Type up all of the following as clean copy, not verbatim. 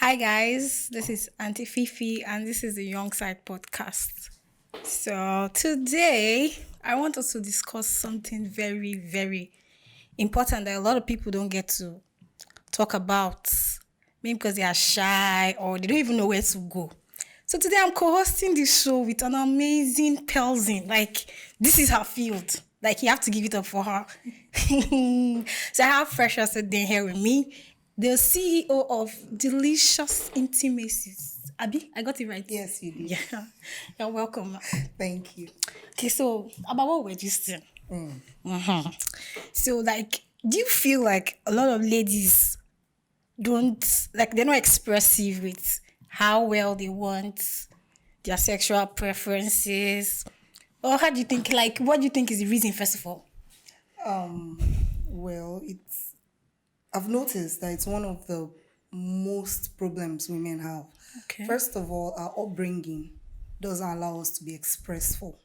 Hi guys, this is Auntie Fifi and this is the Young Side podcast. So today I want us to discuss something very, very important that a lot of people don't get to talk about. Maybe because they are shy or they don't even know where to go. So today I'm co-hosting this show with an amazing person. Like this is her field. Like you have to give it up for her. So I have Fresher sitting here with me, the CEO of Delicious Intimacies. Abi, I got it right. Yes, you did. Yeah, you're welcome. Thank you. Okay, so about what we're just saying. So, like, do you feel like a lot of ladies don't like they're not expressive with how well they want their sexual preferences? Or how do you think, like, what do you think is the reason, first of all? Well, I've noticed that it's one of the most problems women have. Okay. First of all, our upbringing doesn't allow us to be expressful.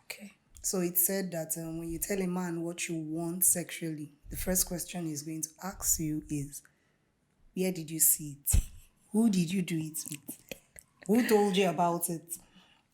Okay. So it's said that when you tell a man what you want sexually, the first question he's going to ask you is, where did you see it? Who did you do it with? Who told you about it?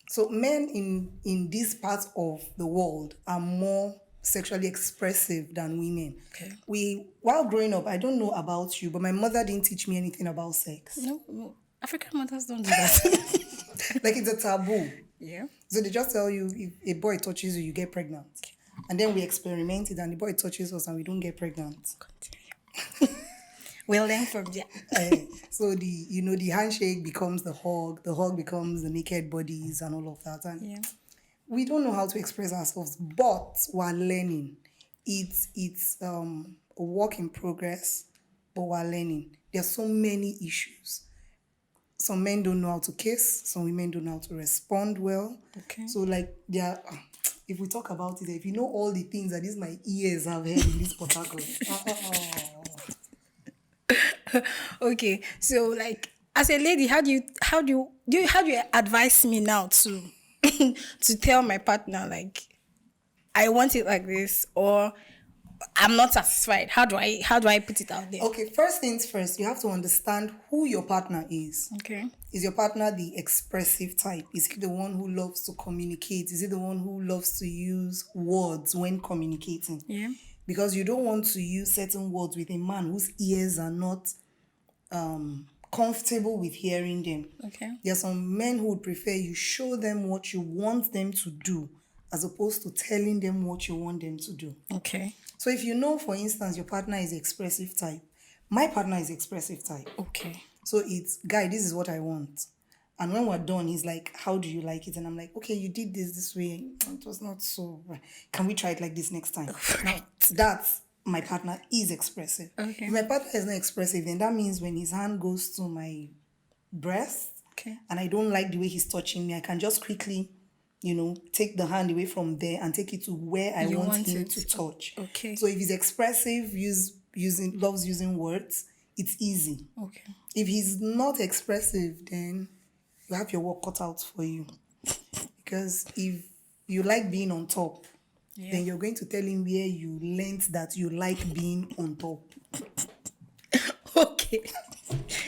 So men in this part of the world are more sexually expressive than women. Okay. While growing up, I don't know about you, but my mother didn't teach me anything about sex. No, African mothers don't do that. Like it's a taboo. Yeah. So they just tell you if a boy touches you, you get pregnant. And then we experiment it and the boy touches us and we don't get pregnant. Continue. We'll learn from there. So the handshake becomes the hug becomes the naked bodies and all of that. And Yeah. we don't know how to express ourselves, but we're learning. It's a work in progress, but we're learning. There's so many issues. Some men don't know how to kiss. Some women don't know how to respond well. Okay. So like if we talk about it, if you know all the things that these my ears have heard in this protocol. Okay. So like as a lady, how do you advise me now to to tell my partner like I want it like this or I'm not satisfied? How do I put it out there? Okay, first things first, you have to understand who your partner is. Okay. Is your partner the expressive type? Is he the one who loves to communicate? Is he the one who loves to use words when communicating? Yeah. Because you don't want to use certain words with a man whose ears are not comfortable with hearing them. Okay. There are some men who would prefer you show them what you want them to do as opposed to telling them what you want them to do. Okay. So if you know, for instance, your partner is expressive type, my partner is expressive type. Okay. So it's, guy, this is what I want. And when we're done, he's like, how do you like it? And I'm like, okay, you did this way. It was not so. Can we try it like this next time? Right. That's my partner is expressive. Okay. If my partner is not expressive, then that means when his hand goes to my breast Okay. and I don't like the way he's touching me, I can just quickly, take the hand away from there and take it to where I want him to touch. Okay. So if he's expressive, loves using words, it's easy. Okay. If he's not expressive, then you have your work cut out for you. Because if you like being on top, then you're going to tell him where you learned that you like being on top. Okay.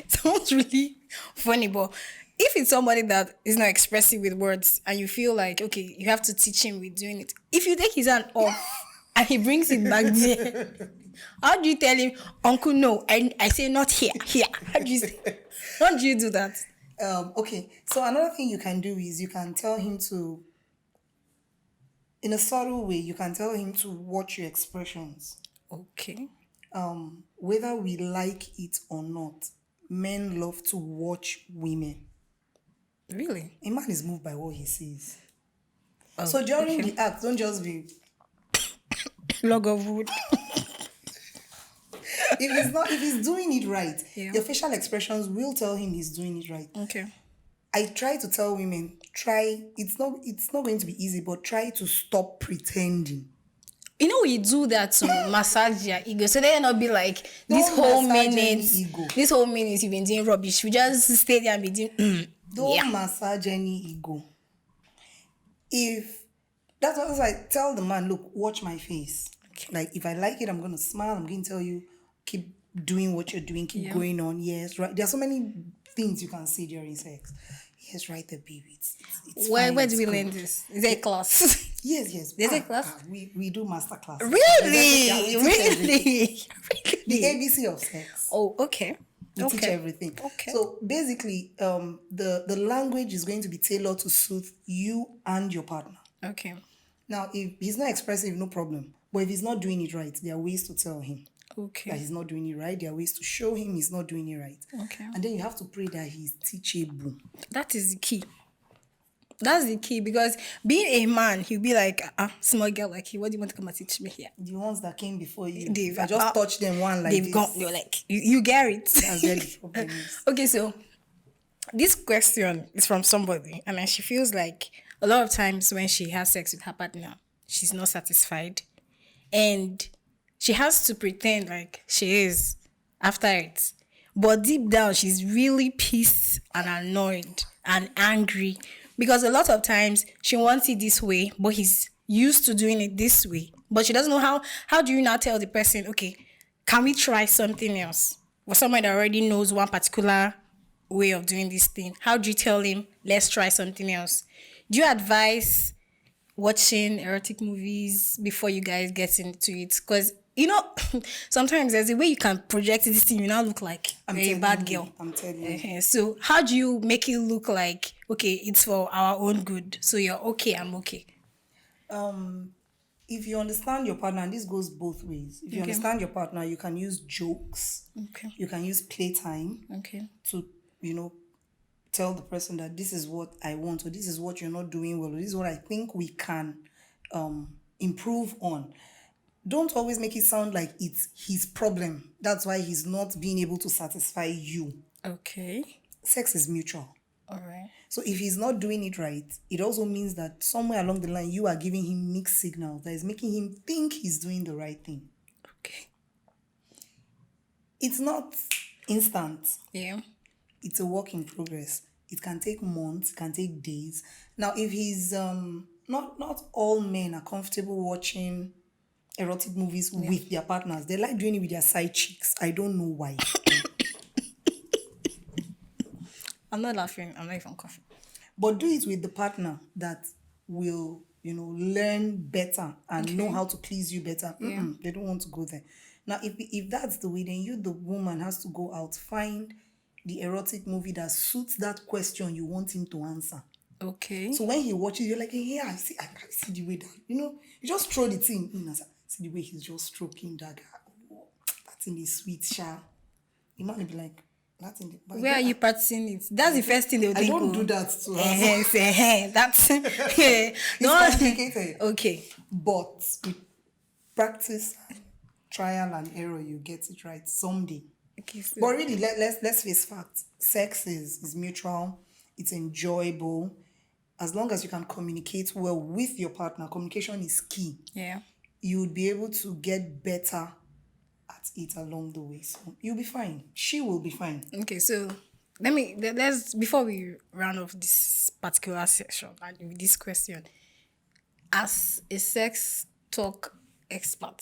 Sounds really funny, but if it's somebody that is not expressive with words and you feel like, okay, you have to teach him with doing it. If you take his hand off and he brings it back there, how do you tell him, Uncle, no, I say not here. How do you do that? Okay, so another thing you can do is you can tell him to, in a subtle way, you can tell him to watch your expressions. Okay. Whether we like it or not, men love to watch women. Really? A man is moved by what he sees. Oh, So during the act, don't just be. Log of wood. If he's doing it right, Yeah. your facial expressions will tell him he's doing it right. Okay. I try to tell women, it's not going to be easy, but try to stop pretending. You know, we do that to massage your ego. So they not be like, this Don't whole massage any minute, ego. you've been doing rubbish. We just stay there and be doing, Don't massage any ego. If that's what I tell the man, look, watch my face. Okay. Like if I like it, I'm gonna smile. I'm going to tell you, keep doing what you're doing, keep Yeah. going on. Yes, right. There are so many things you can say during sex. Yes, right, the baby. It's Where fine, do it's we good. learn this? Is there a class? Yes. There's a class? We do master classes. Really? We teach everything. Really? The Really? ABC of sex. Oh, okay. We teach Okay. everything. Okay. So basically, the language is going to be tailored to suit you and your partner. Okay. Now, if he's not expressive, no problem. But if he's not doing it right, there are ways to tell him that Okay. he's not doing it right. There are ways to show him he's not doing it right. Okay. And then you have to pray that he's teachable. That is the key. That's the key, because being a man, he'll be like, small girl like you, what do you want to come and teach me here? The ones that came before you, They've I just touched them one like they've this. gone. You're like, you get it. That's where the problem is. Okay, so this question is from somebody, and then she feels like a lot of times when she has sex with her partner, she's not satisfied, and she has to pretend like she is after it, but deep down she's really pissed and annoyed and angry, because a lot of times she wants it this way, but he's used to doing it this way, but she doesn't know how do you now tell the person, okay, can we try something else? For someone that already knows one particular way of doing this thing, how do you tell him, let's try something else? Do you advise watching erotic movies before you guys get into it? Because, sometimes there's a way you can project this thing, you now look like you're a bad girl. I'm telling you. So how do you make it look like, okay, it's for our own good, so you're okay, I'm okay? If you understand your partner, and this goes both ways. If you understand your partner, you can use jokes. Okay. You can use playtime Okay. to, tell the person that this is what I want, or this is what you're not doing well, or this is what I think we can improve on. Don't always make it sound like it's his problem. That's why he's not being able to satisfy you. Okay. Sex is mutual. All right. So if he's not doing it right, it also means that somewhere along the line, you are giving him mixed signals that is making him think he's doing the right thing. Okay. It's not instant. Yeah. It's a work in progress. It can take months, it can take days. Now, if he's not all men are comfortable watching erotic movies with their partners. They like doing it with their side chicks. I don't know why. I'm not laughing. I'm not even coughing. But do it with the partner that will, learn better and know how to please you better. They don't want to go there. Now, if that's the way, then you, the woman, has to go out, find the erotic movie that suits that question you want him to answer. Okay. So when he watches, you're like, hey, I see the way that, you just throw the thing in and say, see the way he's just stroking that guy. Oh, that's in the sweet shower. The man will be like, that's in the... Where are you practicing it? That's the first thing they'll think. I don't do that to her. That's... It's complicated. Okay. But with practice, trial and error, you get it right someday. Okay, so But really, let's face facts. Sex is mutual. It's enjoyable. As long as you can communicate well with your partner, communication is key. yeah. You would be able to get better at it along the way. So you'll be fine. She will be fine. Okay, so let's before we round off this particular section and with this question, as a sex talk expert,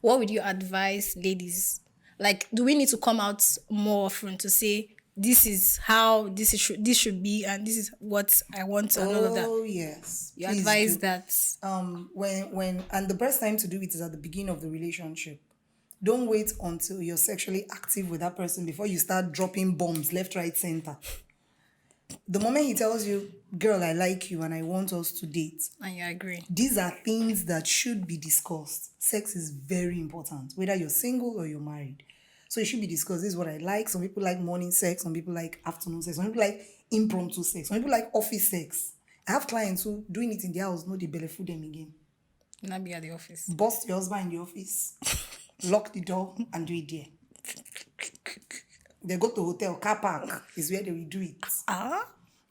what would you advise ladies? Like, do we need to come out more often to say this is how this should be, and this is what I want, and all of that? Oh yes. You Please advise do. that. When and the best time to do it is at the beginning of the relationship. Don't wait until you're sexually active with that person before you start dropping bombs left, right, center. The moment he tells you, girl, I like you and I want us to date, And you agree. these are things that should be discussed. Sex is very important, whether you're single or you're married. So it should be discussed. This is what I like. Some people like morning sex. Some people like afternoon sex. Some people like impromptu sex. Some people like office sex. I have clients who doing it in their house, no, they belly food them again. Not be at the office. Bust your husband in the office, lock the door, and do it there. They go to hotel, car park is where they will do it.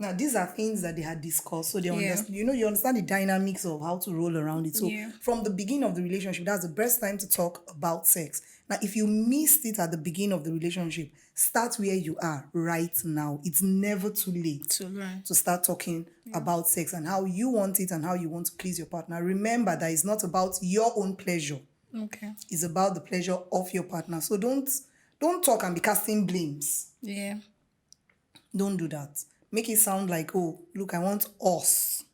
Now, these are things that they had discussed. So they understand, you understand the dynamics of how to roll around it. So from the beginning of the relationship, that's the best time to talk about sex. Now, if you missed it at the beginning of the relationship, start where you are right now. It's never too late to start talking about sex and how you want it and how you want to please your partner. Remember that it's not about your own pleasure. Okay. It's about the pleasure of your partner. So don't talk and be casting blames. Yeah. Don't do that. Make it sound like, oh, look, I want us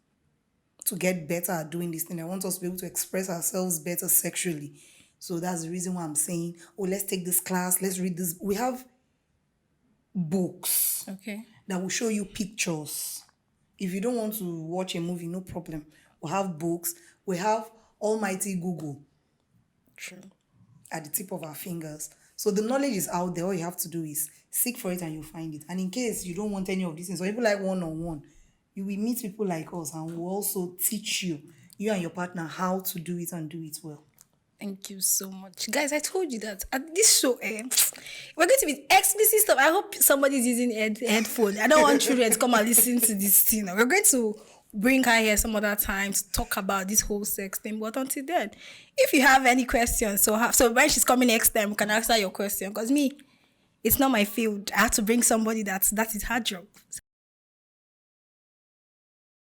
to get better at doing this thing. I want us to be able to express ourselves better sexually. So that's the reason why I'm saying, oh, let's take this class, let's read this. We have books Okay. that will show you pictures. If you don't want to watch a movie, no problem. We have books. We have almighty Google True. at the tip of our fingers. So the knowledge is out there. All you have to do is seek for it and you'll find it. And in case you don't want any of these things, or even like one-on-one, you will meet people like us and we'll also teach you and your partner, how to do it and do it well. Thank you so much. Guys, I told you that at this show, we're going to be explicit stuff. I hope somebody's using headphone. I don't want children to come and listen to this thing. We're going to bring her here some other time to talk about this whole sex thing. But until then, if you have any questions, so when she's coming next time, we can answer your question. Because me, it's not my field. I have to bring somebody that is her job.